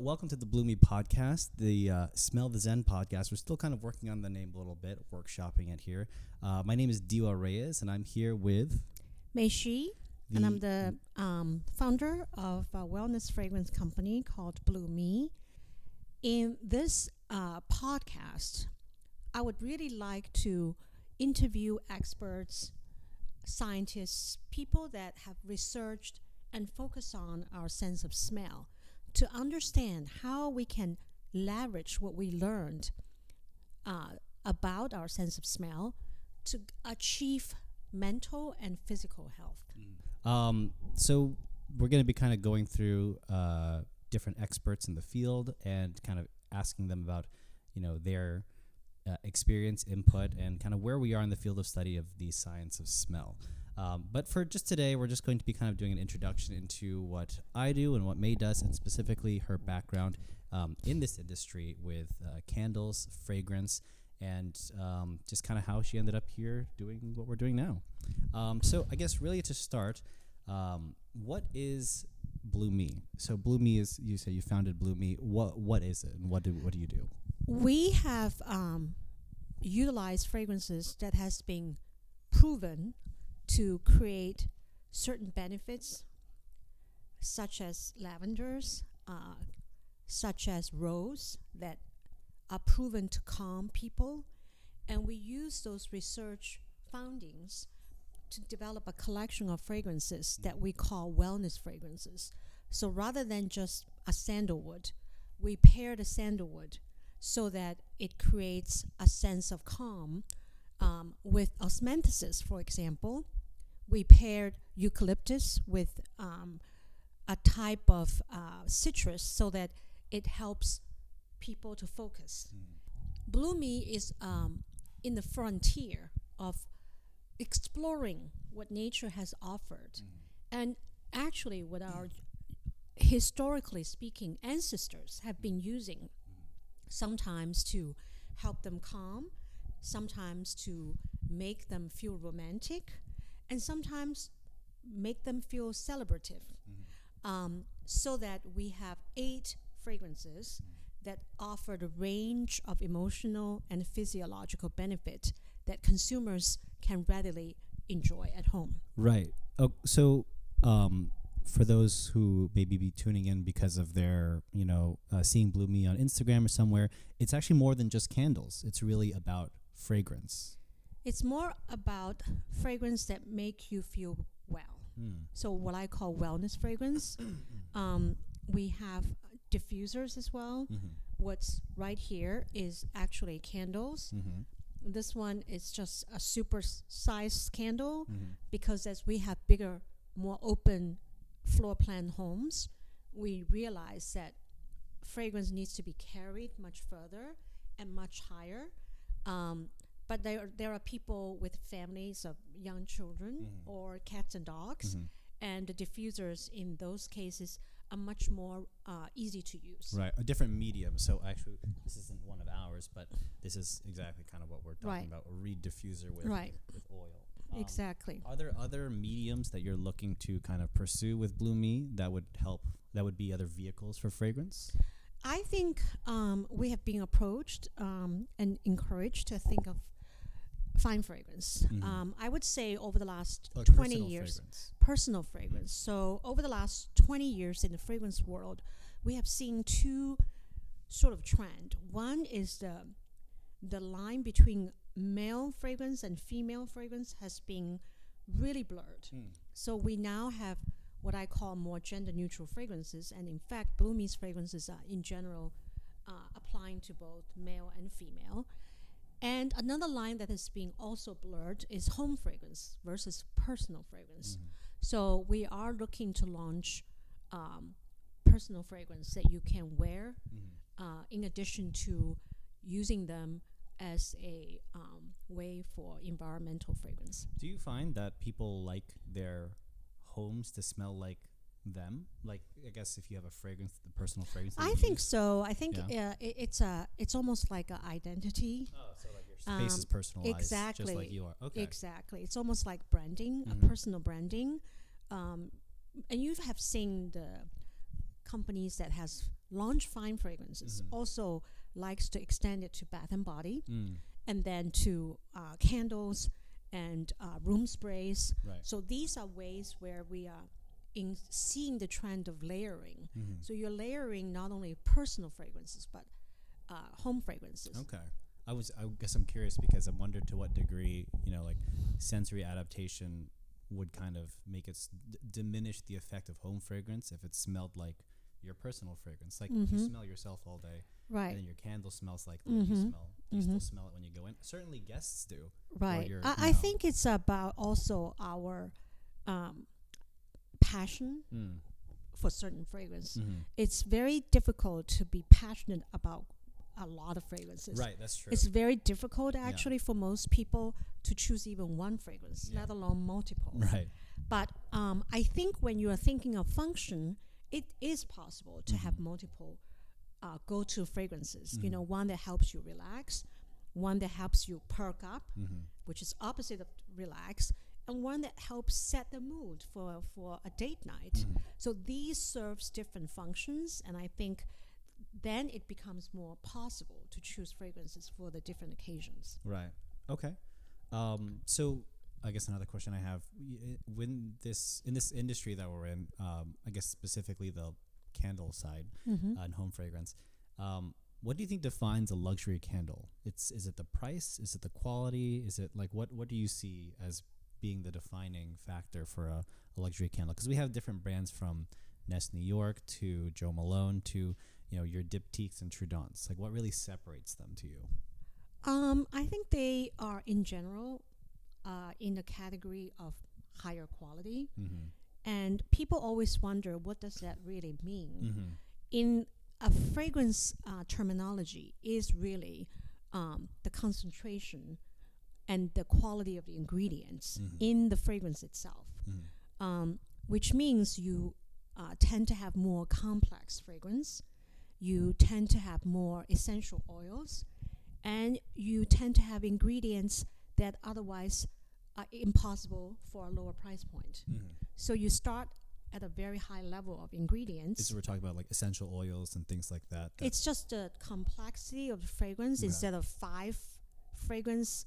welcome to the Blueme podcast, the Smell the Zen podcast. We're still kind of working on the name a little bit, workshopping it here. My name is Diwa Reyes, and I'm here with Mei Xu, and I'm the founder of a wellness fragrance company called Blueme. In this podcast, I would really like to interview experts, scientists, people that have researched and focus on our sense of smell to understand how we can leverage what we learned about our sense of smell to achieve mental and physical health. So we're going to be kind of going through different experts in the field and kind of asking them about, their experience, input, and kind of where we are in the field of study of the science of smell. But for just today, we're just going to be kind of doing an introduction into what I do and what Mei does, and specifically her background in this industry with candles, fragrance, and just kind of how she ended up here doing what we're doing now. So I guess really to start, what is Blueme? So Blueme is, you say you founded Blueme. What is it, and what do you do? We have utilized fragrances that has been proven to create certain benefits, such as lavenders, such as rose, that are proven to calm people. And we use those research findings to develop a collection of fragrances that we call wellness fragrances. So rather than just a sandalwood, we pair the sandalwood so that it creates a sense of calm. With osmanthus, for example, we paired eucalyptus with a type of citrus so that it helps people to focus. Blueme is in the frontier of exploring what nature has offered, and actually what our, historically speaking, ancestors have been using, sometimes to help them calm, sometimes to make them feel romantic, and sometimes make them feel celebrative. So that we have 8 fragrances that offer the range of emotional and physiological benefit that consumers can readily enjoy at home. Right. So for those who maybe be tuning in because of their, seeing Blueme on Instagram or somewhere, it's actually more than just candles. It's really about fragrance. It's more about fragrance that make you feel well. So what I call wellness fragrance. We have diffusers as well. What's right here is actually candles. This one is just a super sized candle because as we have bigger, more open floor plan homes, we realize that fragrance needs to be carried much further and much higher. But there are people with families of young children or cats and dogs, and the diffusers in those cases are much more easy to use. Right, a different medium. So actually, this isn't one of ours, but this is exactly kind of what we're talking about, a reed diffuser with oil. Exactly. Are there other mediums that you're looking to kind of pursue with Blueme that would help, that would be other vehicles for fragrance? I think we have been approached and encouraged to think of fine fragrance. I would say over the last 20 years, personal fragrance. So over the last 20 years in the fragrance world, we have seen 2 sort of trend. One is the line between male fragrance and female fragrance has been really blurred. So we now have what I call more gender neutral fragrances, and in fact Blueme's fragrances are in general applying to both male and female. And another line that is being also blurred is home fragrance versus personal fragrance. So we are looking to launch personal fragrance that you can wear in addition to using them as a way for environmental fragrance. Do you find that people like their homes to smell like them? Like, I guess if you have a fragrance, the personal fragrance. I think so. I think it's almost like an identity. Oh, so like your space is personalized, exactly, just like you are. Okay. Exactly. It's almost like branding, a personal branding. And you have seen the companies that has longtime fragrances also likes to extend it to bath and body, Mm. and then to candles and room sprays. Right. So these are ways where we are in seeing the trend of layering. Mm-hmm. So you're layering not only personal fragrances but home fragrances. Okay. I guess I'm curious because I'm wondering to what degree, like sensory adaptation would kind of make it diminish the effect of home fragrance if it smelled like your personal fragrance. Like if you smell yourself all day, Right. and then your candle smells like what you smell. You still smell it when you go in. Certainly guests do. Right. Or I think it's about also our passion for certain fragrance. Mm-hmm. It's very difficult to be passionate about a lot of fragrances. Right, that's true. It's very difficult actually for most people to choose even one fragrance, let alone multiple. Right. But I think when you are thinking of function, it is possible to have multiple go-to fragrances. One that helps you relax, one that helps you perk up, which is opposite of relax, and one that helps set the mood for a date night. So these serves different functions, and I think then it becomes more possible to choose fragrances for the different occasions. Right. Okay. So I guess another question I have, in this industry that we're in, I guess specifically the candle side and home fragrance, what do you think defines a luxury candle? Is it the price? Is it the quality? Is it like what do you see as being the defining factor for a luxury candle? Because we have different brands from Nest New York to Joe Malone to your Diptyques and Trudons. Like what really separates them to you? I think they are in general in the category of higher quality, and people always wonder what does that really mean. In a fragrance terminology is really the concentration and the quality of the ingredients in the fragrance itself, which means you tend to have more complex fragrance, you tend to have more essential oils, and you tend to have ingredients that otherwise are impossible for a lower price point. So you start at a very high level of ingredients. So we're talking about like essential oils and things like that. It's just the complexity of the fragrance. Instead of 5 fragrance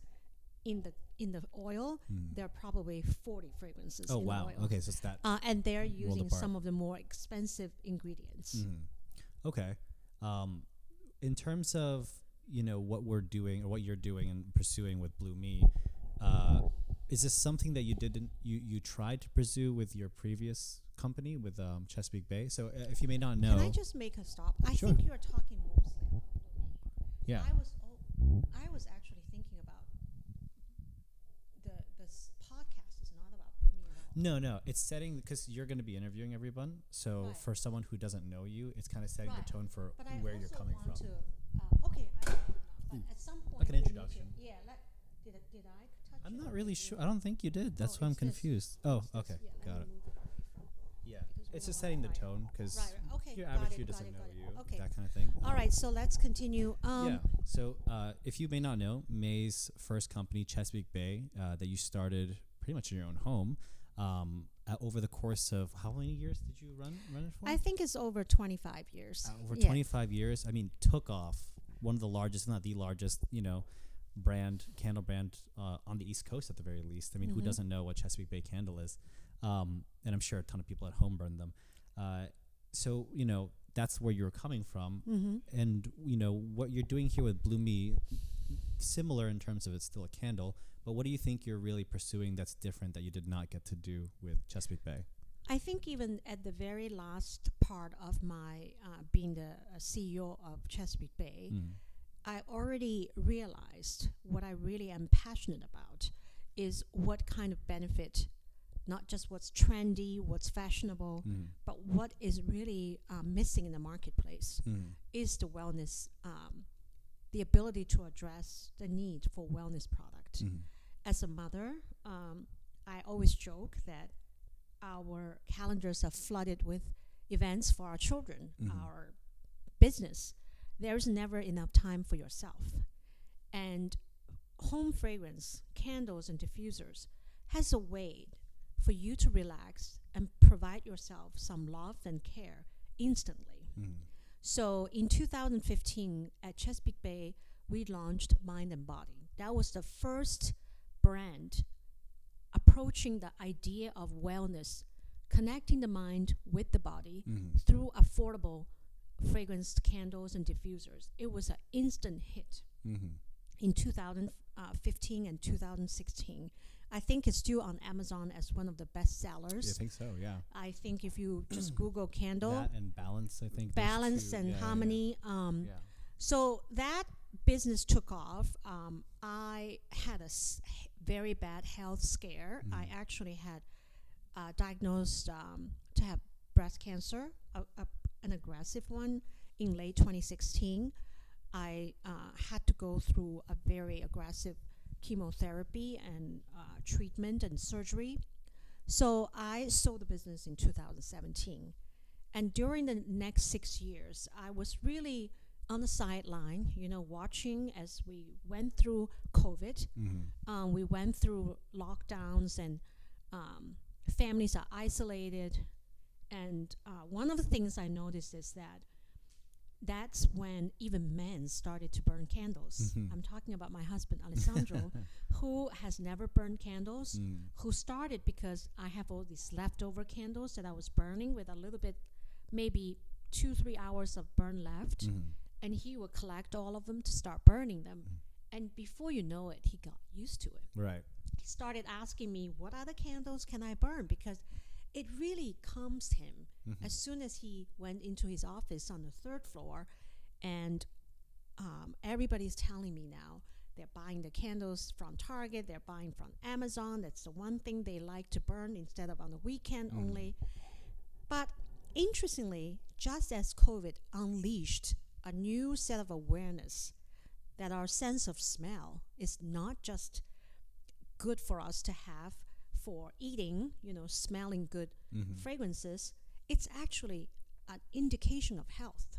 in the oil, there are probably 40 fragrances in the oil. Okay, so it's that. And they're using some of the more expensive ingredients. Okay. In terms of what we're doing or what you're doing and pursuing with Blueme, is this something that you tried to pursue with your previous company with Chesapeake Bay? So if you may not know, can I just make a stop? I Sure. think you are talking mostly about Blueme. Yeah. I was actually thinking about this podcast is not about Blueme at all. No, it's setting because you're going to be interviewing everyone. So Right. for someone who doesn't know you, it's kind of setting Right. the tone for But I where you're also coming want from. To, okay, I know, but at some point Like an we need to- introduction. did I touch I'm it not or really did sure. you? I don't think you did. That's Oh, why I'm it's this. confused. Oh, It's this. okay, Yeah, let got me it. move it away from. Yeah, because we it's just don't setting the wanna tone because Right. Okay. your got average it, view got doesn't it, know got it. you, Okay. that kind of thing. All right. So let's continue. Yeah. So if you may not know, Mei's first company, Chesapeake Bay, that you started pretty much in your own home, over the course of how many years did you run it for? I think it's over 25 years. Over Yeah. 25 years. I mean, took off. One of the largest, if not the largest, candle brand on the East Coast at the very least. I mean, who doesn't know what Chesapeake Bay candle is? And I'm sure a ton of people at home burn them. So that's where you're coming from, and what you're doing here with Blueme, similar in terms of it's still a candle. But what do you think you're really pursuing that's different that you did not get to do with Chesapeake Bay? I think even at the very last part of my being the CEO of Chesapeake Bay, I already realized what I really am passionate about is what kind of benefit, not just what's trendy, what's fashionable, but what is really missing in the marketplace is the wellness, the ability to address the need for wellness product. As a mother, I always joke that our calendars are flooded with events for our children, our business. There's never enough time for yourself. And home fragrance, candles and diffusers has a way for you to relax and provide yourself some love and care instantly. So in 2015 at Chesapeake Bay, we launched Mind and Body. That was the first brand approaching the idea of wellness, connecting the mind with the body through affordable fragranced candles and diffusers. It was an instant hit in 2015 and 2016. I think it's still on Amazon as one of the best sellers. I think so, yeah. I think if you just Google candle, That and Balance, I think. Balance and Harmony. So that business took off. I had a very bad health scare. I actually had diagnosed to have breast cancer, an aggressive one, in late 2016. I had to go through a very aggressive chemotherapy and treatment and surgery. So I sold the business in 2017. And during the next 6 years, I was really on the sideline, watching as we went through COVID. We went through lockdowns and families are isolated. And one of the things I noticed is that's when even men started to burn candles. I'm talking about my husband, Alessandro, who has never burned candles, who started because I have all these leftover candles that I was burning with a little bit, maybe 2-3 hours of burn left. And he would collect all of them to start burning them. And before you know it, he got used to it. Right. He started asking me, what other candles can I burn? Because it really calms him. As soon as he went into his office on the 3rd floor, and everybody's telling me now they're buying the candles from Target, they're buying from Amazon. That's the one thing they like to burn instead of on the weekend only. But interestingly, just as COVID unleashed a new set of awareness that our sense of smell is not just good for us to have for eating, smelling good fragrances, it's actually an indication of health.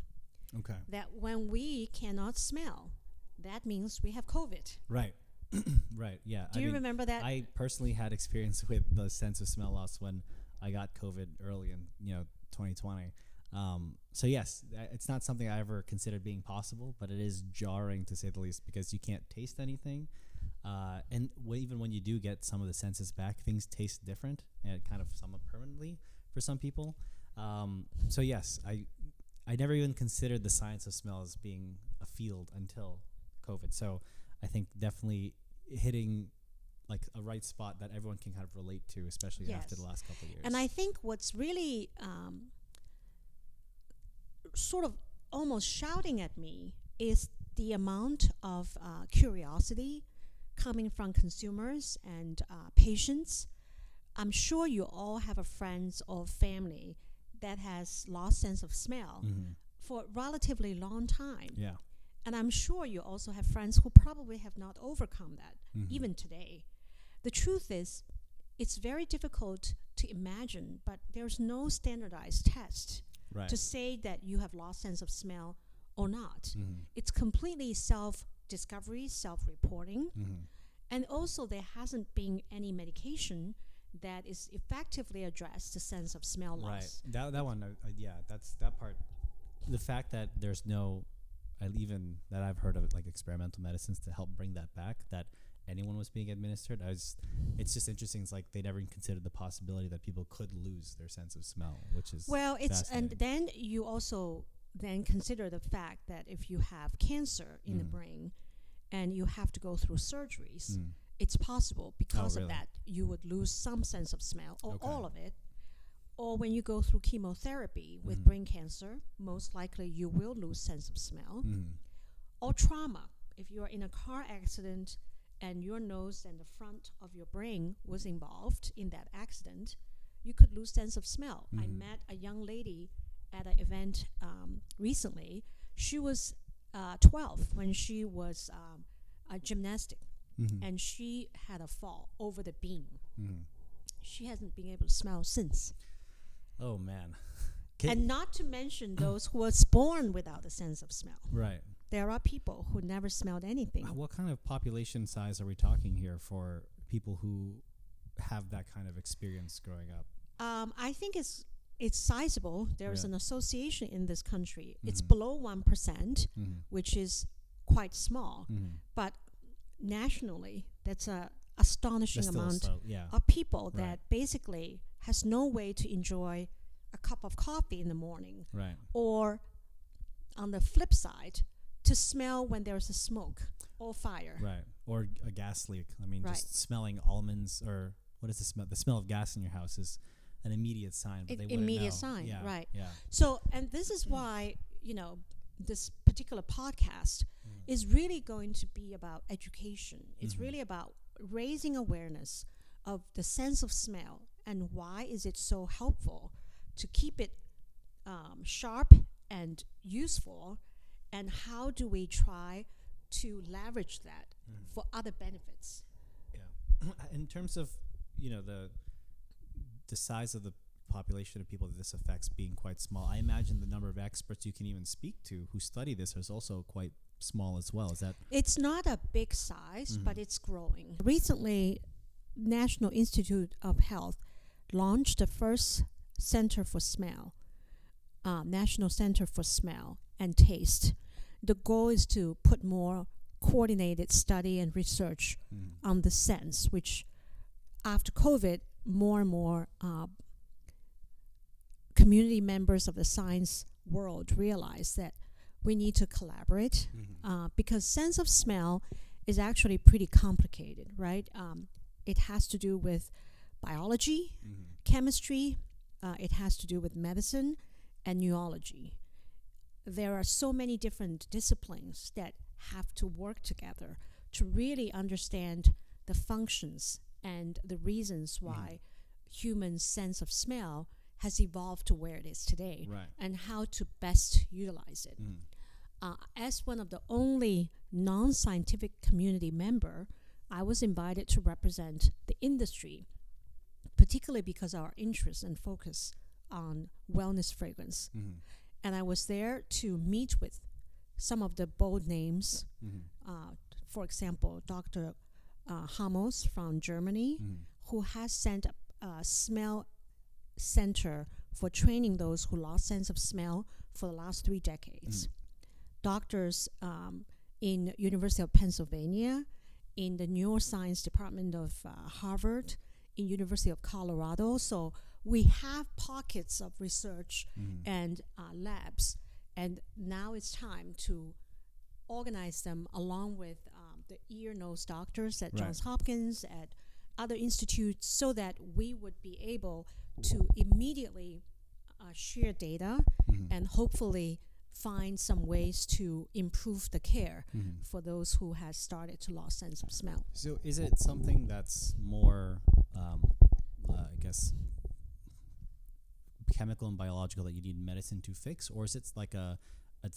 Okay. That when we cannot smell, that means we have COVID. Right. Right, yeah. Do you remember that? I personally had experience with the sense of smell loss when I got COVID early in, 2020. So yes, it's not something I ever considered being possible, but it is jarring to say the least because you can't taste anything. And even when you do get some of the senses back, things taste different and kind of somewhat permanently for some people. So yes, I never even considered the science of smell as being a field until COVID. So I think definitely hitting like a right spot that everyone can kind of relate to, especially after the last couple of years. And I think what's really sort of almost shouting at me is the amount of curiosity coming from consumers and patients. I'm sure you all have a friends or family that has lost sense of smell for a relatively long time. Yeah. And I'm sure you also have friends who probably have not overcome that, even today. The truth is, it's very difficult to imagine, but there's no standardized test to say that you have lost sense of smell or not. It's completely self-discovery, self-reporting. And also there hasn't been any medication that is effectively addressed the sense of smell loss. Right. That one, that's that part. The fact that there's no, even that I've heard of it, like experimental medicines to help bring that back, that anyone was being administered. It's just interesting. It's like they never even considered the possibility that people could lose their sense of smell, which is and then you also then consider the fact that if you have cancer in the brain and you have to go through surgeries, it's possible because of that you would lose some sense of smell or all of it. Or when you go through chemotherapy with brain cancer, most likely you will lose sense of smell. Or trauma. If you're in a car accident and your nose and the front of your brain was involved in that accident, you could lose sense of smell. I met a young lady at an event recently. She was 12 when she was a gymnastic. And she had a fall over the beam. She hasn't been able to smell since. Oh, man. And not to mention those who was born without a sense of smell. Right. There are people who never smelled anything. What kind of population size are we talking here for people who have that kind of experience growing up? I think it's it's sizable. There is Yeah. an association in this country. It's Mhm. below 1%, Mhm. which is quite small. Mhm. But nationally, that's a astonishing That's still amount so, yeah. of people Right. that basically has no way to enjoy a cup of coffee in the morning, Right. or on the flip side, to smell when there's a smoke or fire. Right. Or a gas leak. I mean, Right. just smelling almonds, or what is the smell? The smell of gas in your house is an immediate sign, but they wouldn't Immediate know. sign, Yeah. right. Yeah. So, and this is why, this particular podcast is really going to be about education. It's Mhm. really about raising awareness of the sense of smell and why is it so helpful to keep it sharp and useful, and how do we try to leverage that for other benefits. Yeah. In terms of, the size of the population of people that this affects being quite small, I imagine the number of experts you can even speak to who study this is also quite small as well. Is that? It's not a big size, but it's growing. Recently, National Institute of Health launched the first Center for Smell, National Center for Smell and Taste. The goal is to put more coordinated study and research on the sense, which after COVID, more and more community members of the science world realize that we need to collaborate because sense of smell is actually pretty complicated, right? It has to do with biology, chemistry, it has to do with medicine and neurology. There are so many different disciplines that have to work together to really understand the functions and the reasons why human sense of smell has evolved to where it is today, Right. and how to best utilize it. As one of the only non-scientific community member, I was invited to represent the industry, particularly because of our interest and focus on wellness fragrance. And I was there to meet with some of the bold names. For example, Dr. Hamos from Germany, who has sent a smell center for training those who lost sense of smell for the last 3 decades. Doctors in University of Pennsylvania, in the neuroscience department of Harvard, in University of Colorado. So we have pockets of research and labs, and now it's time to organize them along with the ear, nose doctors at Johns Hopkins, at other institutes, so that we would be able to immediately share data and hopefully find some ways to improve the care for those who has started to lose sense of smell. So is it something that's more, I guess, chemical and biological that you need medicine to fix, or is it like a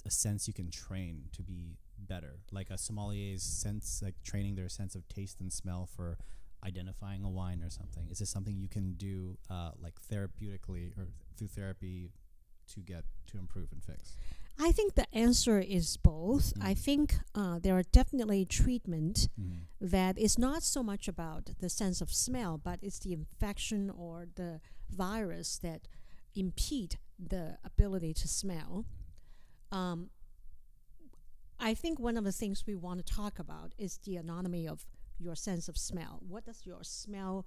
sense you can train to be better, like a sommelier's sense, like training their sense of taste and smell for identifying a wine or something? Is this something you can do like therapeutically or through therapy to get to improve and fix? I think the answer is both. I think there are definitely treatment that is not so much about the sense of smell, but it's the infection or the virus that impede the ability to smell. I think one of the things we want to talk about is the anatomy of your sense of smell. What does your smell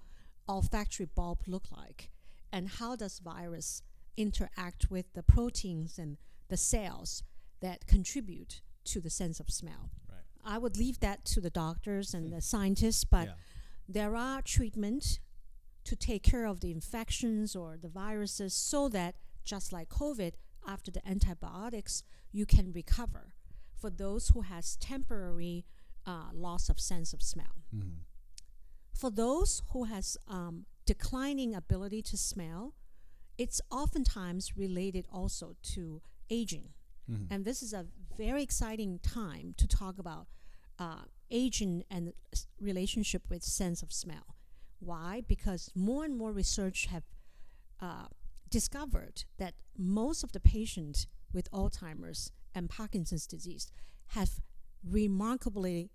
olfactory bulb look like? And how does virus interact with the proteins and the cells that contribute to the sense of smell? Right. I would leave that to the doctors and the scientists, but there are treatments to take care of the infections or the viruses, so that just like COVID, after the antibiotics, you can recover for those who has temporary loss of sense of smell. For those who has declining ability to smell, it's oftentimes related also to aging. And this is a very exciting time to talk about aging and relationship with sense of smell. Why? Because more and more research have discovered that most of the patients with Alzheimer's and Parkinson's disease have remarkably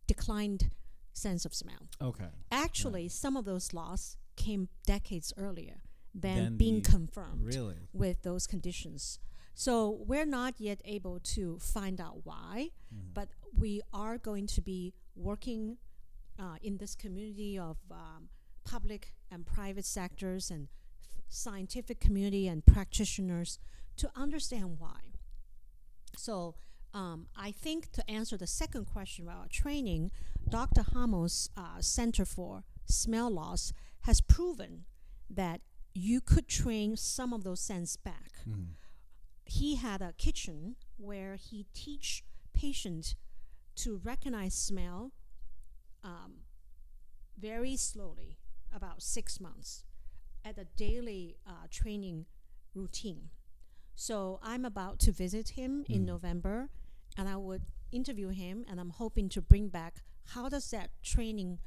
declined sense of smell. Okay. Actually, some of those loss came decades earlier, than being confirmed really with those conditions. So we're not yet able to find out why, but we are going to be working in this community of public and private sectors and scientific community and practitioners to understand why. So I think to answer the second question about training, Dr. Hamo's Center for Smell Loss has proven that you could train some of those senses back. He had a kitchen where he teach patients to recognize smell very slowly, about 6 months, at a daily training routine. So I'm about to visit him in November, and I would interview him, and I'm hoping to bring back how does that training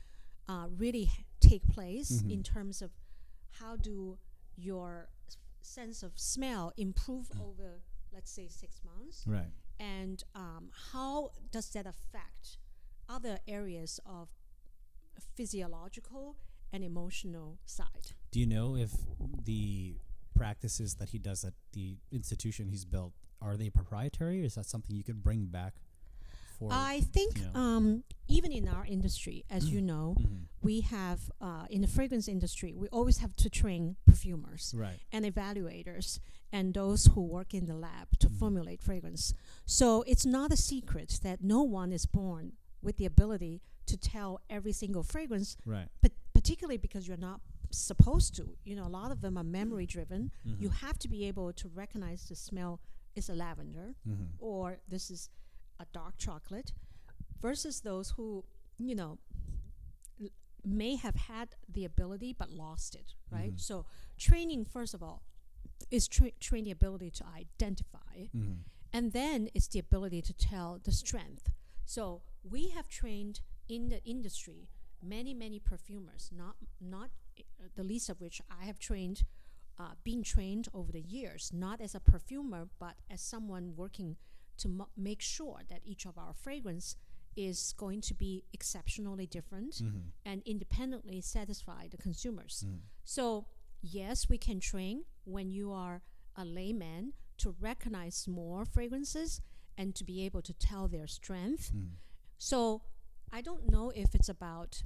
really take place in terms of how do your sense of smell improve over, let's say, 6 months, right, and how does that affect other areas of physiological and emotional side. Do you know if the practices that he does at the institution he's built, are they proprietary, or is that something you could bring back for? I think even in our industry, as you know, we have in the fragrance industry, we always have to train perfumers right, and evaluators and those who work in the lab to formulate fragrance. So it's not a secret that no one is born with the ability to tell every single fragrance, right, but particularly because you're not supposed to. You know, a lot of them are memory driven. You have to be able to recognize the smell is a lavender or this is a dark chocolate, versus those who, you know, may have had the ability but lost it, right? So training, first of all, is train the ability to identify, and then it's the ability to tell the strength. So we have trained in the industry many perfumers, not the least of which I have trained, been trained over the years, not as a perfumer, but as someone working to make sure that each of our fragrance is going to be exceptionally different and independently satisfy the consumers. So yes, we can train when you are a layman to recognize more fragrances and to be able to tell their strength. So I don't know if it's about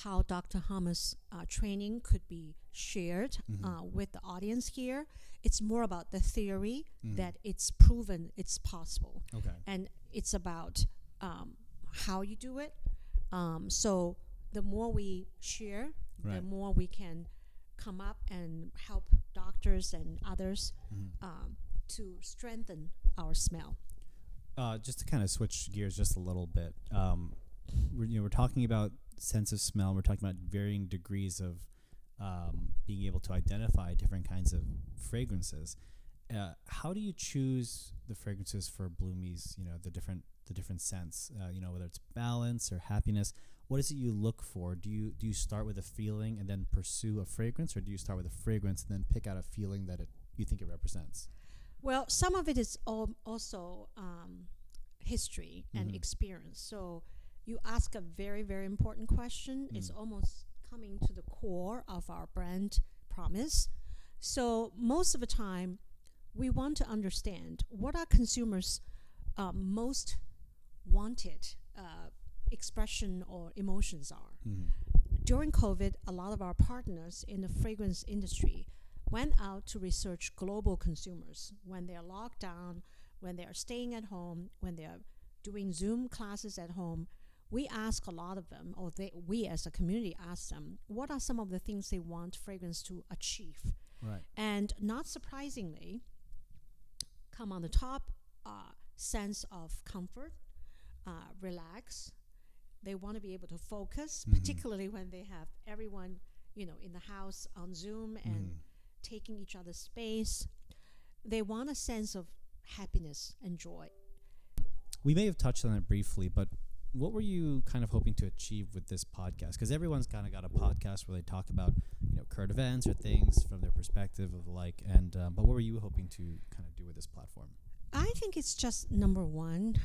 how Dr. Hamo's training could be shared with the audience here. It's more about the theory that it's proven it's possible. okay, And it's about how you do it. So the more we share, the right, more we can come up and help doctors and others to strengthen our smell. just to kind of switch gears just a little bit, we're talking about sense of smell. We're talking about varying degrees of being able to identify different kinds of fragrances. How do you choose the fragrances for Blueme's? You know, the different scents. Whether it's balance or happiness. What is it you look for? Do you start with a feeling and then pursue a fragrance, or do you start with a fragrance and then pick out a feeling that you think it represents? Well, some of it is also history and experience. So you ask a very, very important question. It's almost coming to the core of our brand promise. So most of the time, we want to understand what our consumers' most wanted expression or emotions are. During COVID, a lot of our partners in the fragrance industry went out to research global consumers when they're locked down, when they're staying at home, when they're doing Zoom classes at home. We ask a lot of them, or we as a community ask them, what are some of the things they want fragrance to achieve? Right. And not surprisingly, come on the top, sense of comfort, relax. They want to be able to focus, particularly when they have everyone, in the house on Zoom and taking each other's space. They want a sense of happiness and joy. We may have touched on it briefly, but what were you kind of hoping to achieve with this podcast? Because everyone's kind of got a podcast where they talk about, current events or things from their perspective of the like. And but what were you hoping to kind of do with this platform? I think it's just number one.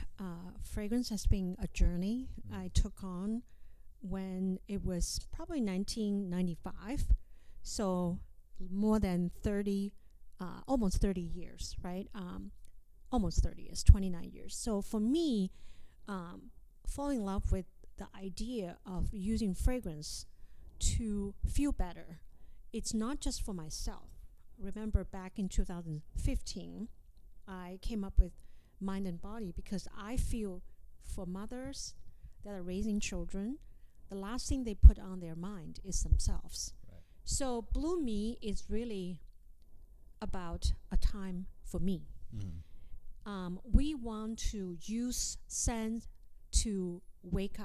Fragrance has been a journey I took on when it was probably 1995. So more than 30, almost 30 years, right? Almost 30 years, 29 years. So for me, falling in love with the idea of using fragrance to feel better, it's not just for myself. Remember back in 2015, I came up with Mind and Body because I feel for mothers that are raising children, the last thing they put on their mind is themselves. Right. So Blueme is really about a time for me. We want to use scent to wake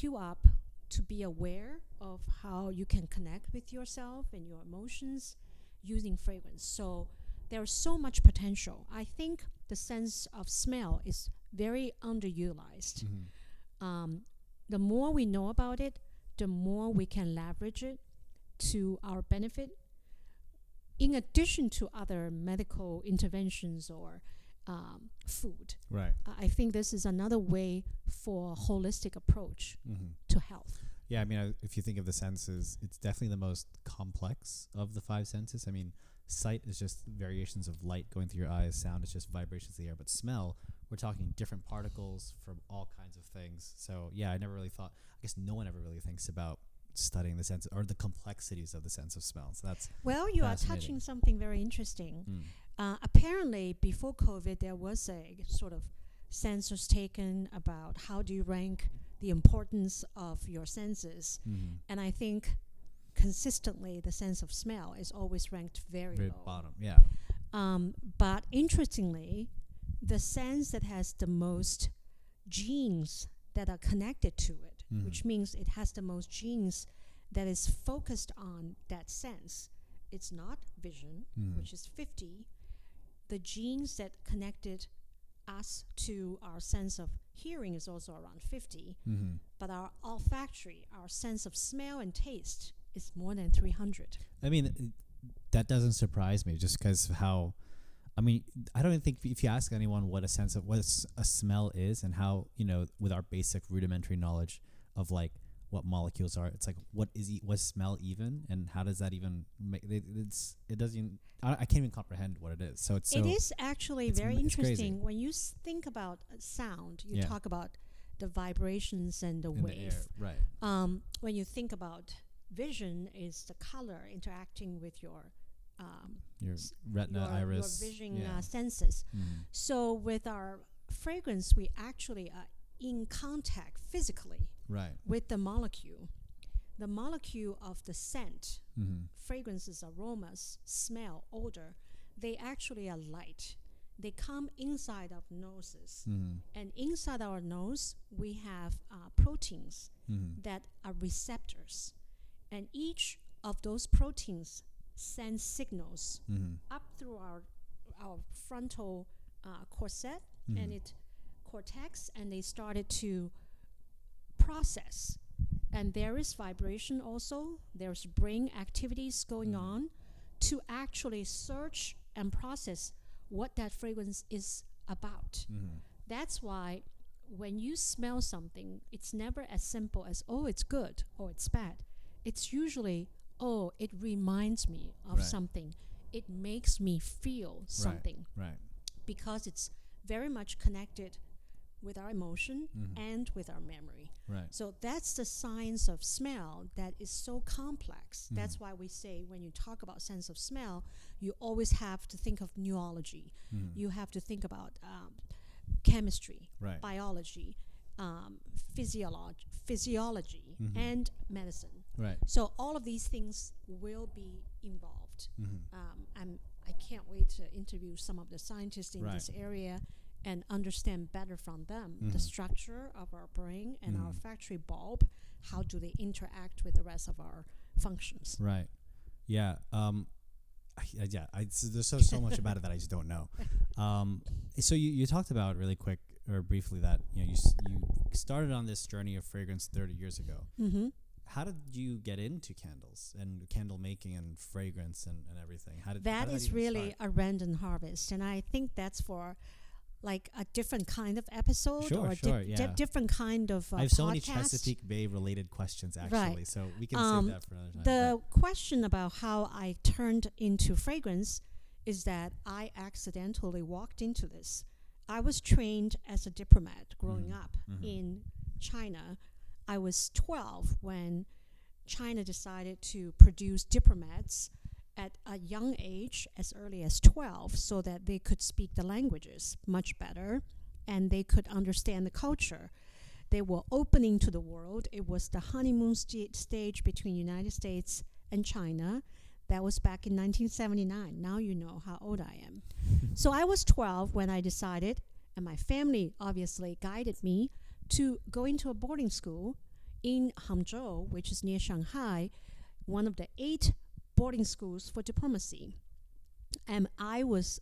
you up, to be aware of how you can connect with yourself and your emotions using fragrance. So there's so much potential. I think the sense of smell is very underutilized. The more we know about it, the more we can leverage it to our benefit, in addition to other medical interventions or food. Right. I think this is another way for a holistic approach to health. Yeah, I mean, if you think of the senses, it's definitely the most complex of the five senses. I mean, sight is just variations of light going through your eyes. Sound is just vibrations of the air. But smell, we're talking different particles from all kinds of things. So, yeah, I never really thought, I guess no one ever really thinks about studying the sense or the complexities of the sense of smell. So that's well, you are touching something very interesting. Apparently, before COVID, there was a sort of census taken about how do you rank the importance of your senses. And I think consistently the sense of smell is always ranked very low. Bottom, yeah. But interestingly, the sense that has the most genes that are connected to it, which means it has the most genes that is focused on that sense. It's not vision, which is 50. The genes that connected us to our sense of hearing is also around 50. But our olfactory, our sense of smell and taste, is more than 300. I mean, that doesn't surprise me just because of how, I mean, I don't think if you ask anyone what a smell is and how, with our basic rudimentary knowledge of like what molecules are, it's like, what's smell even? And how does that even make it doesn't, I can't even comprehend what it is. So it is actually very interesting. Crazy. When you think about sound, you talk about the vibrations and the wave. The air, right. When you think about vision, is the color interacting with your retina, iris, your vision senses. So with our fragrance, we actually are in contact physically with the molecule. The molecule of the scent, fragrances, aromas, smell, odor, they actually are light. They come inside of noses. And inside our nose, we have proteins that are receptors. And each of those proteins sends signals up through our frontal corset and cortex, and they started to process. And there is vibration also. There's brain activities going on to actually search and process what that fragrance is about. That's why when you smell something, it's never as simple as, oh, it's good or it's bad. It's usually, oh, it reminds me of something. It makes me feel something. Right. Because it's very much connected with our emotion and with our memory. Right. So that's the science of smell that is so complex. That's why we say when you talk about sense of smell, you always have to think of neurology. You have to think about chemistry, biology, physiology, and medicine. Right. So all of these things will be involved. I can't wait to interview some of the scientists in this area and understand better from them the structure of our brain and our olfactory bulb. How do they interact with the rest of our functions? Right. Yeah. There's so much about it that I just don't know. So you talked about really quick or briefly that you started on this journey of fragrance 30 years ago. How did you get into candles and candle making and fragrance and everything? How did that even is really start? a random harvest, and I think that's for like a different kind of episode Sure, or a sure, yeah. different kind of I have so many podcast? Chesapeake Bay related questions, actually, Right. so we can save that for another time. The question about how I turned into fragrance is that I accidentally walked into this. I was trained as a diplomat growing up in China. I was 12 when China decided to produce diplomats at a young age, as early as 12, so that they could speak the languages much better and they could understand the culture. They were opening to the world. It was the honeymoon stage between United States and China. That was back in 1979. Now you know how old I am. So I was 12 when I decided, and my family obviously guided me to go into a boarding school in Hangzhou, which is near Shanghai, one of the 8 boarding schools for diplomacy. And I was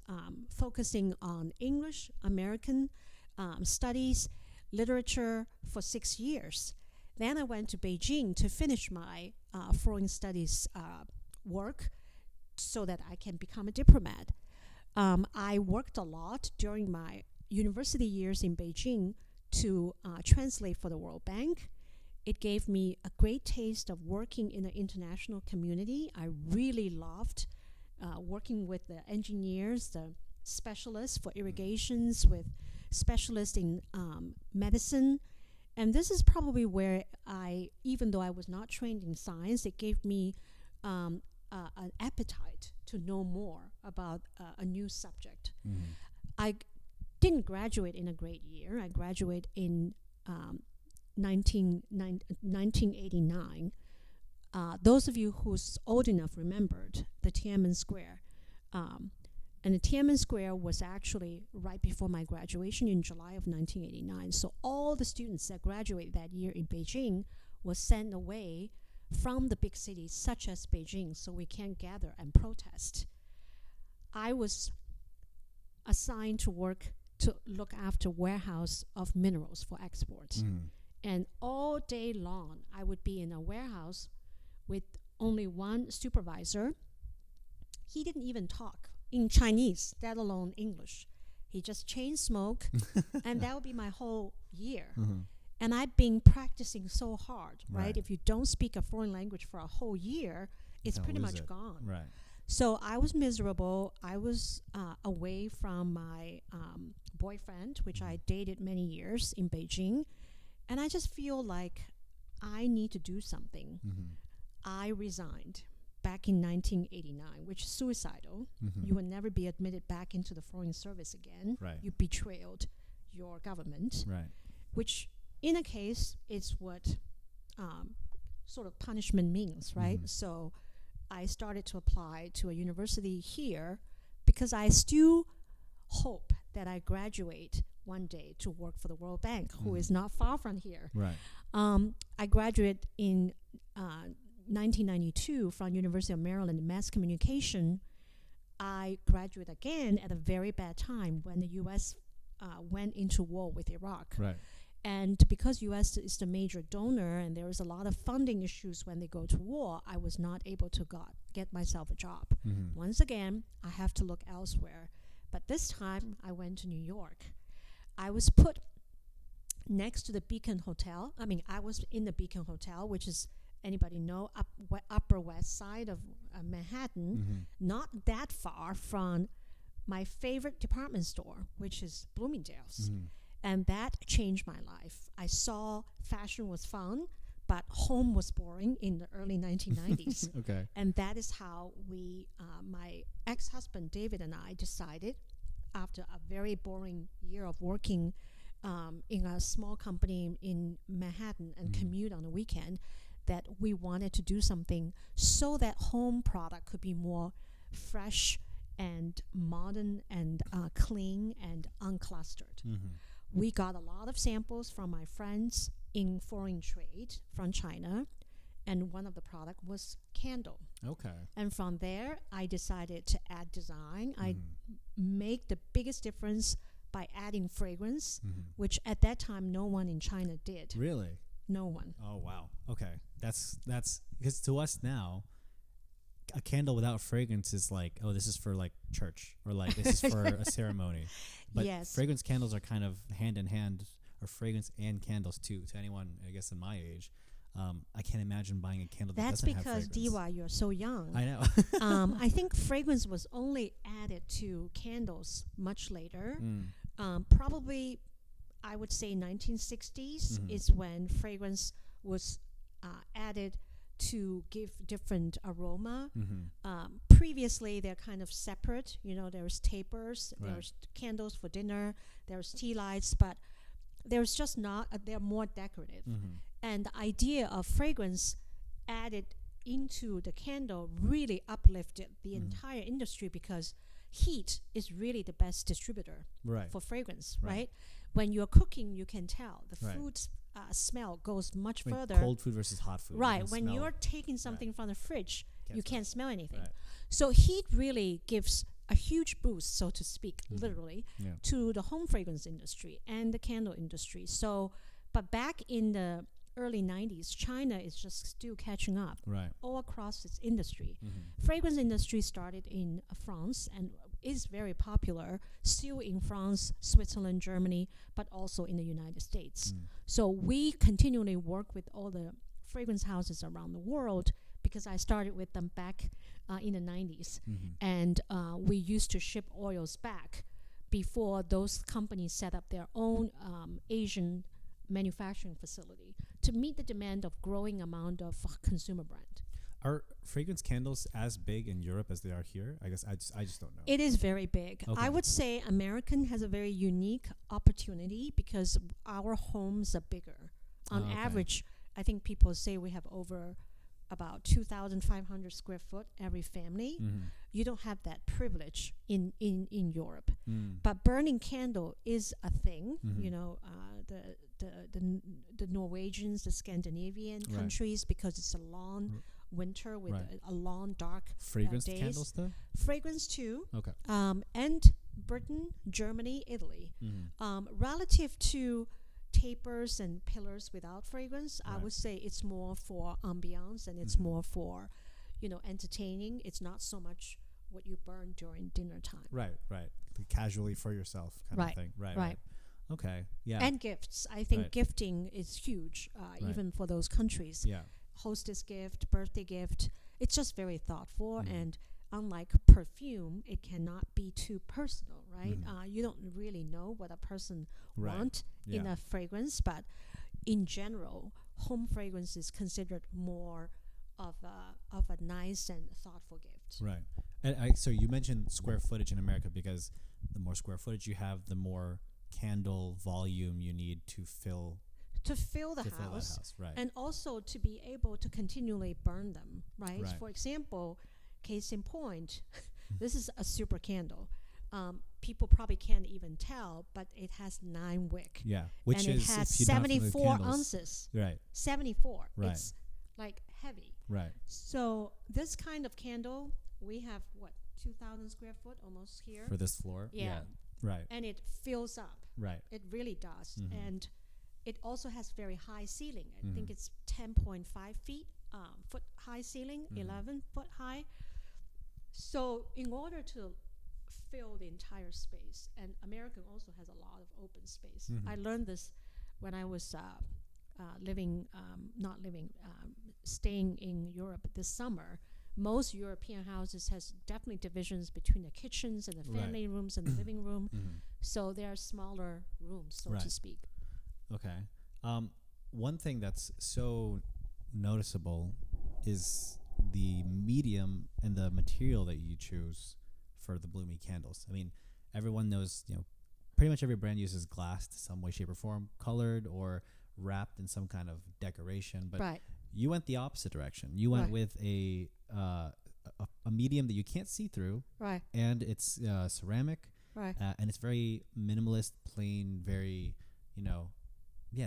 focusing on English, American studies, literature for 6 years. Then I went to Beijing to finish my foreign studies work so that I can become a diplomat. I worked a lot during my university years in Beijing to translate for the World Bank. It gave me a great taste of working in the international community. I really loved working with the engineers, the specialists for irrigations, with specialists in medicine. And this is probably where even though I was not trained in science, it gave me an appetite to know more about a new subject. I didn't graduate in a great year. I graduated in 1989. Those of you who's old enough remembered the Tiananmen Square. And the Tiananmen Square was actually right before my graduation in July of 1989. So all the students that graduated that year in Beijing was sent away from the big cities such as Beijing so we can gather and protest. I was assigned to work to look after warehouse of minerals for export. And all day long, I would be in a warehouse with only one supervisor. He didn't even talk in Chinese, let alone English. He just chain smoke, and that would be my whole year. And I've been practicing so hard, right? If you don't speak a foreign language for a whole year, it's pretty much gone. Right. So I was miserable. I was away from my boyfriend, which I dated many years in Beijing. And I just feel like I need to do something. I resigned back in 1989, which is suicidal. You will never be admitted back into the foreign service again. Right. You betrayed your government. Right. Which, in a case, is what sort of punishment means, right? So I started to apply to a university here because I still hope that I graduate one day to work for the World Bank, who is not far from here. Right. I graduated in 1992 from University of Maryland in mass communication. I graduated again at a very bad time when the U.S. Went into war with Iraq. Right. And because U.S. is the major donor and there is a lot of funding issues when they go to war, I was not able to get myself a job. Once again, I have to look elsewhere. But this time, I went to New York. I was put next to the Beacon Hotel. I mean, I was in the Beacon Hotel, which is, anybody know, Upper West Side of Manhattan, not that far from my favorite department store, which is Bloomingdale's. And that changed my life. I saw fashion was fun, but home was boring in the early 1990s. Okay. And that is how my ex-husband David and I decided, after a very boring year of working in a small company in Manhattan and commute on the weekend, that we wanted to do something so that home product could be more fresh and modern and clean and unclustered. We got a lot of samples from my friends in foreign trade from China, and one of the product was candle. Okay. And from there, I decided to add design. I make the biggest difference by adding fragrance, which at that time no one in China did. Really? No one. Oh wow. Okay. That's because to us now, a candle without fragrance is like, oh, this is for like church, or like this is for a ceremony. But Yes. fragrance candles are kind of hand in hand, or fragrance and candles too. To anyone, I guess, in my age, I can't imagine buying a candle that That's doesn't have because fragrance. Diwa, you're so young. I know. I think fragrance was only added to candles much later. Probably, I would say 1960s is when fragrance was added to give different aroma. Previously, they're kind of separate. You know, there's tapers, there's candles for dinner, there's tea lights, but there's just not, they're more decorative. And the idea of fragrance added into the candle really uplifted the entire industry, because heat is really the best distributor for fragrance, right? When you're cooking, you can tell the food's smell goes much further. Cold food versus hot food. Right. When you're taking something from the fridge, you can't smell anything. Right. So heat really gives a huge boost, so to speak, literally, to the home fragrance industry and the candle industry. So, but back in the early 90s, China is just still catching up all across its industry. Fragrance industry started in France and is very popular still in France, Switzerland, Germany, but also in the United States. So we continually work with all the fragrance houses around the world, because I started with them back in the 90s. And we used to ship oils back before those companies set up their own Asian manufacturing facility to meet the demand of growing amount of consumer brand. Are fragrance candles as big in Europe as they are here? I guess I just don't know. It is very big. Okay. I would say American has a very unique opportunity because our homes are bigger. On average, I think people say we have over about 2,500 square foot every family. You don't have that privilege in Europe. But burning candle is a thing. You know, the Norwegians, the Scandinavian countries, because it's a long winter with a long dark fragrance days. candles though? Fragrance too. Okay. And Britain, Germany, Italy. Relative to tapers and pillars without fragrance, I would say it's more for ambiance, and it's more for, you know, entertaining. It's not so much what you burn during dinner time. Right. Casually for yourself kind of thing. Right. Okay. Yeah. And gifts. I think gifting is huge, even for those countries. Yeah. Hostess gift, birthday gift. It's just very thoughtful, and unlike perfume, it cannot be too personal, right? You don't really know what a person wants in a fragrance, but in general, home fragrance is considered more of a nice and thoughtful gift. Right. And so you mentioned square footage in America, because the more square footage you have, the more candle volume you need to fill the house, and also to be able to continually burn them, right? For example, case in point, this is a super candle. People probably can't even tell, but it has 9 wick. Yeah, which and is, it has if you don't have 74 candles, ounces. Right. 74. Right. It's like heavy. Right. So this kind of candle, we have 2,000 square foot almost here for this floor. Yeah. Right. And it fills up. Right. It really does. And it also has very high ceiling. I think it's 10.5 feet foot high ceiling, 11 foot high. So in order to fill the entire space, and American also has a lot of open space. I learned this when I was staying in Europe this summer. Most European houses has definitely divisions between the kitchens and the family rooms and the living room. So there are smaller rooms, so to speak. Okay. One thing that's so noticeable is the medium and the material that you choose for the Blueme candles. I mean, everyone knows, pretty much every brand uses glass to some way, shape, or form, colored or wrapped in some kind of decoration. But you went the opposite direction. You went with a medium that you can't see through. Right. And it's ceramic. Right. And it's very minimalist, plain, very,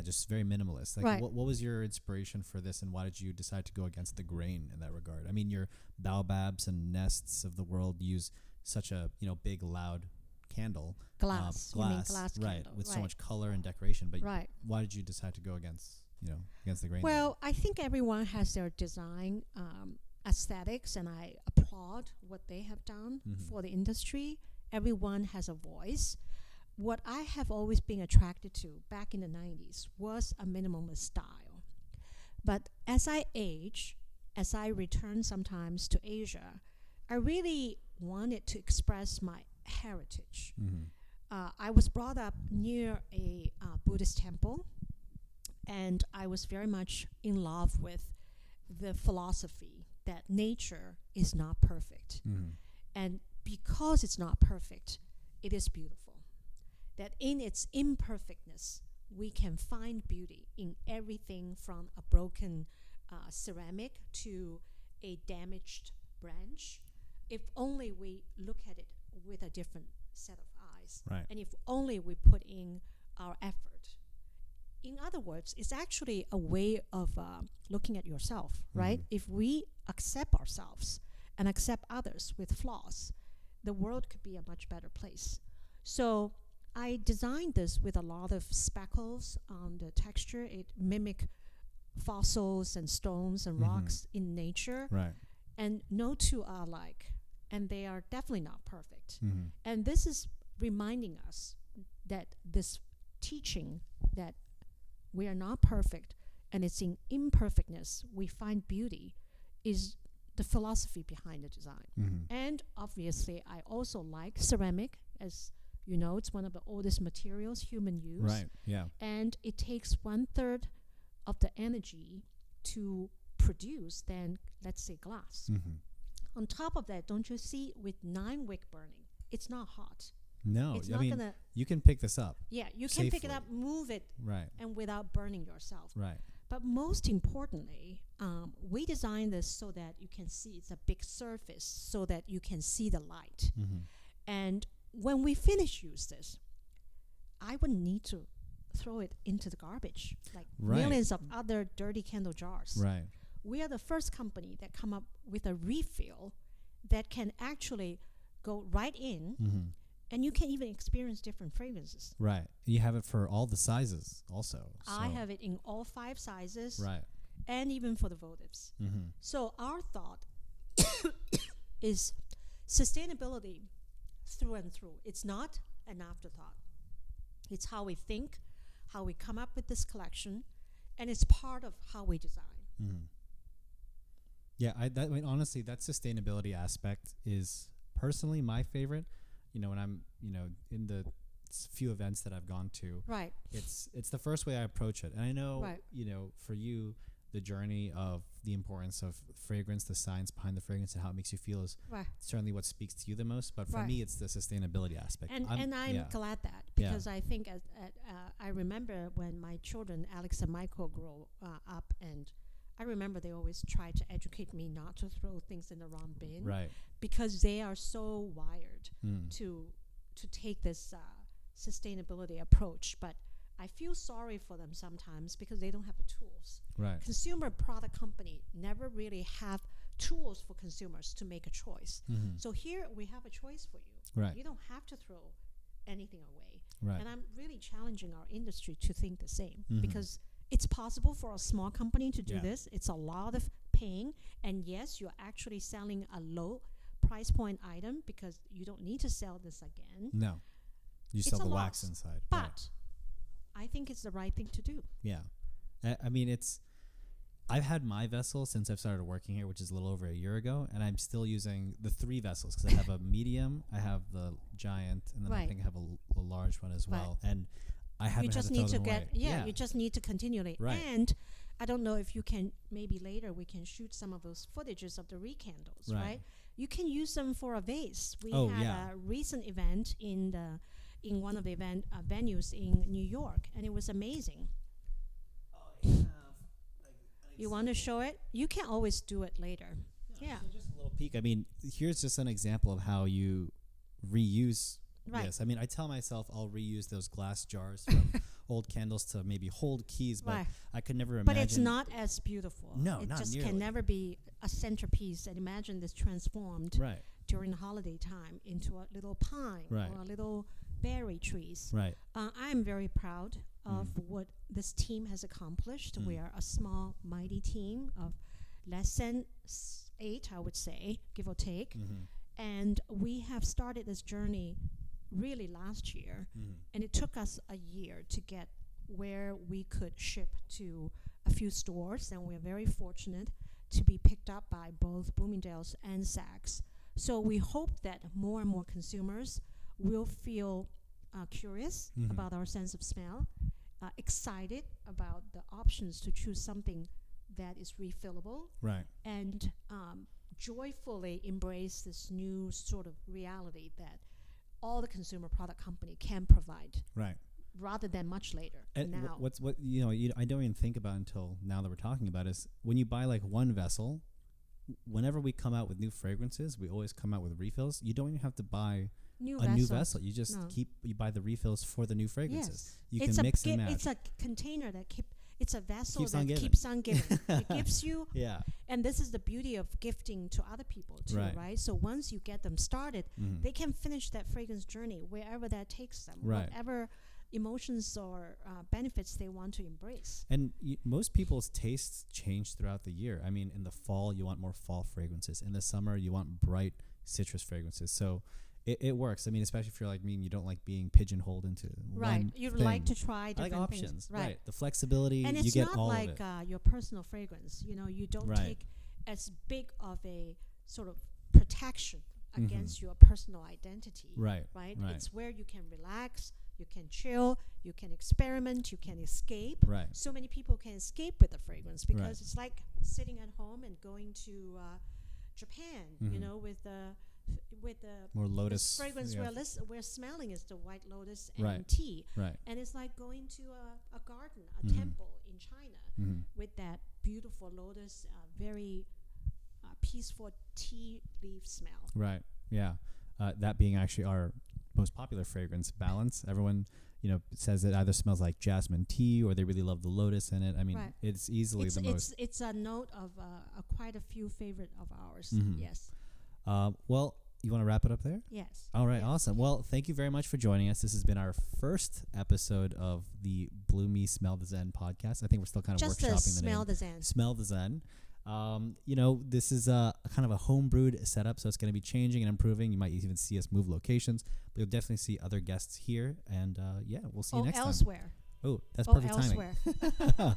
just very minimalist. Like, what was your inspiration for this, and why did you decide to go against the grain in that regard? I mean, your baobabs and nests of the world use such a big, loud candle, glass, glass right, candle, with so much color and decoration. But why did you decide to go against the grain? Well, I think everyone has their design aesthetics, and I applaud what they have done for the industry. Everyone has a voice. What I have always been attracted to back in the 90s was a minimalist style. But as I age, as I return sometimes to Asia, I really wanted to express my heritage. I was brought up near a Buddhist temple, and I was very much in love with the philosophy that nature is not perfect. And because it's not perfect, it is beautiful. That in its imperfectness, we can find beauty in everything from a broken ceramic to a damaged branch, if only we look at it with a different set of eyes. Right. And if only we put in our effort. In other words, it's actually a way of looking at yourself, right? If we accept ourselves and accept others with flaws, the world could be a much better place. So I designed this with a lot of speckles on the texture. It mimic fossils and stones and rocks in nature. Right. And no two are alike, and they are definitely not perfect. And this is reminding us that this teaching that we are not perfect, and it's in imperfectness we find beauty, is the philosophy behind the design. And obviously, I also like ceramic. As you know, it's one of the oldest materials human use. Right. Yeah. And it takes 1/3 of the energy to produce than, let's say, glass. On top of that, don't you see, with 9-wick burning, it's not hot. No, It's I not mean, gonna. you can pick this up. Yeah, you can pick it safely. up, move it, Right. and without burning yourself. Right. But most importantly, we designed this so that you can see it's a big surface, so that you can see the light. And when we finish use this, I wouldn't need to throw it into the garbage like millions of other dirty candle jars. Right. We are the first company that come up with a refill that can actually go right in, and you can even experience different fragrances. Right. You have it for all the sizes also. I have it in all 5 sizes. Right. And even for the votives. So our thought is sustainability through and through. It's not an afterthought. It's how we think, how we come up with this collection, and it's part of how we design. Yeah, I mean, honestly, that sustainability aspect is personally my favorite. You know, when I'm, in the few events that I've gone to, Right. it's the first way I approach it. And I know, Right. For you, the journey of the importance of fragrance, the science behind the fragrance, and how it makes you feel is Right. certainly what speaks to you the most. But for Right. me, it's the sustainability aspect. And I'm glad that, Yeah. because I think I remember when my children, Alex and Michael, grew up, and I remember they always tried to educate me not to throw things in the wrong bin, Right. because they are so wired to take this sustainability approach. But I feel sorry for them sometimes because they don't have the tools. Right. Consumer product company never really have tools for consumers to make a choice. So here we have a choice for you. Right. You don't have to throw anything away. Right. And I'm really challenging our industry to think the same, because it's possible for a small company to do this. It's a lot of paying, and yes, you're actually selling a low price point item because you don't need to sell this again. No. You It's sell a the loss, wax inside. But Right. I think it's the right thing to do. Yeah. I mean, I've had my vessel since I've started working here, which is a little over a year ago, and I'm still using the 3 vessels because I have a medium, I have the giant, and then I Right. think I have a large one as well. And I haven't You just had to need throw to them away. you just need to continually. Right. And I don't know if you can, maybe later we can shoot some of those footages of the recandles, right? You can use them for a vase. We had a recent event in one of the event venues in New York, and it was amazing. You want to show it? You can always do it later. Yeah. So just a little peek. I mean, here's just an example of how you reuse this. I mean, I tell myself I'll reuse those glass jars from old candles to maybe hold keys, but I could never imagine. But it's not as beautiful. No, it not just nearly. can never be a centerpiece. And imagine this transformed during the holiday time into a little pine or a little berry trees. Right. I'm very proud of what this team has accomplished. We are a small, mighty team of less than 8, I would say, give or take. Mm-hmm. And we have started this journey really last year. Mm-hmm. And it took us a year to get where we could ship to a few stores. And we're very fortunate to be picked up by both Bloomingdale's and Saks. So we hope that more and more consumers will feel curious Mm-hmm. about our sense of smell, excited about the options to choose something that is refillable, Right. and joyfully embrace this new sort of reality that all the consumer product company can provide, Right. rather than much later. And Now, I don't even think about until now that we're talking about is when you buy like one vessel, whenever we come out with new fragrances, we always come out with refills. You don't even have to buy new a new vessel. You just No. you buy the refills for the new fragrances. Yes. You It's can a mix and match. It's a container that it's a vessel Keeps on that giving. keeps on giving. It gives you, Yeah. and this is the beauty of gifting to other people too, Right. right? So once you get them started, Mm-hmm. they can finish that fragrance journey wherever that takes them, Right. whatever emotions or benefits they want to embrace. And most people's tastes change throughout the year. I mean, in the fall, you want more fall fragrances. In the summer, you want bright citrus fragrances. So it works. I mean, especially if you're like me and you don't like being pigeonholed into Right. one You'd thing. like to try I different like things. options. Right. The flexibility, And you it's get not all like of it. your personal fragrance. You don't Right. take as big of a sort of protection Mhm. against your personal identity. Right. Right? Right. It's where you can relax, you can chill, you can experiment, you can escape. Right. So many people can escape with the fragrance because Right. it's like sitting at home and going to Japan, Mhm. with the More this lotus. fragrance yeah. we're smelling is the white lotus and Right. tea. Right. And it's like going to a garden, a Mhm. temple in China Mm-hmm. with that beautiful lotus, very peaceful tea leaf smell. Right. Yeah. That being actually our most popular fragrance, Balance. Everyone, says it either smells like jasmine tea or they really love the lotus in it. I mean, Right. it's easily the most. It's a note of quite a few favorite of ours. Mhm. Yes. Well, you want to wrap it up there? Yes. All right. Yes. Awesome. Well, thank you very much for joining us. This has been our first episode of the Blueme Smell the Zen podcast. I think we're still kind of Just workshopping to the smell name. the Zen. Smell the Zen. This is a kind of a homebrewed setup, so it's going to be changing and improving. You might even see us move locations, but you'll definitely see other guests here. And we'll see you next elsewhere. time. Oh, that's Oh, perfect elsewhere. timing.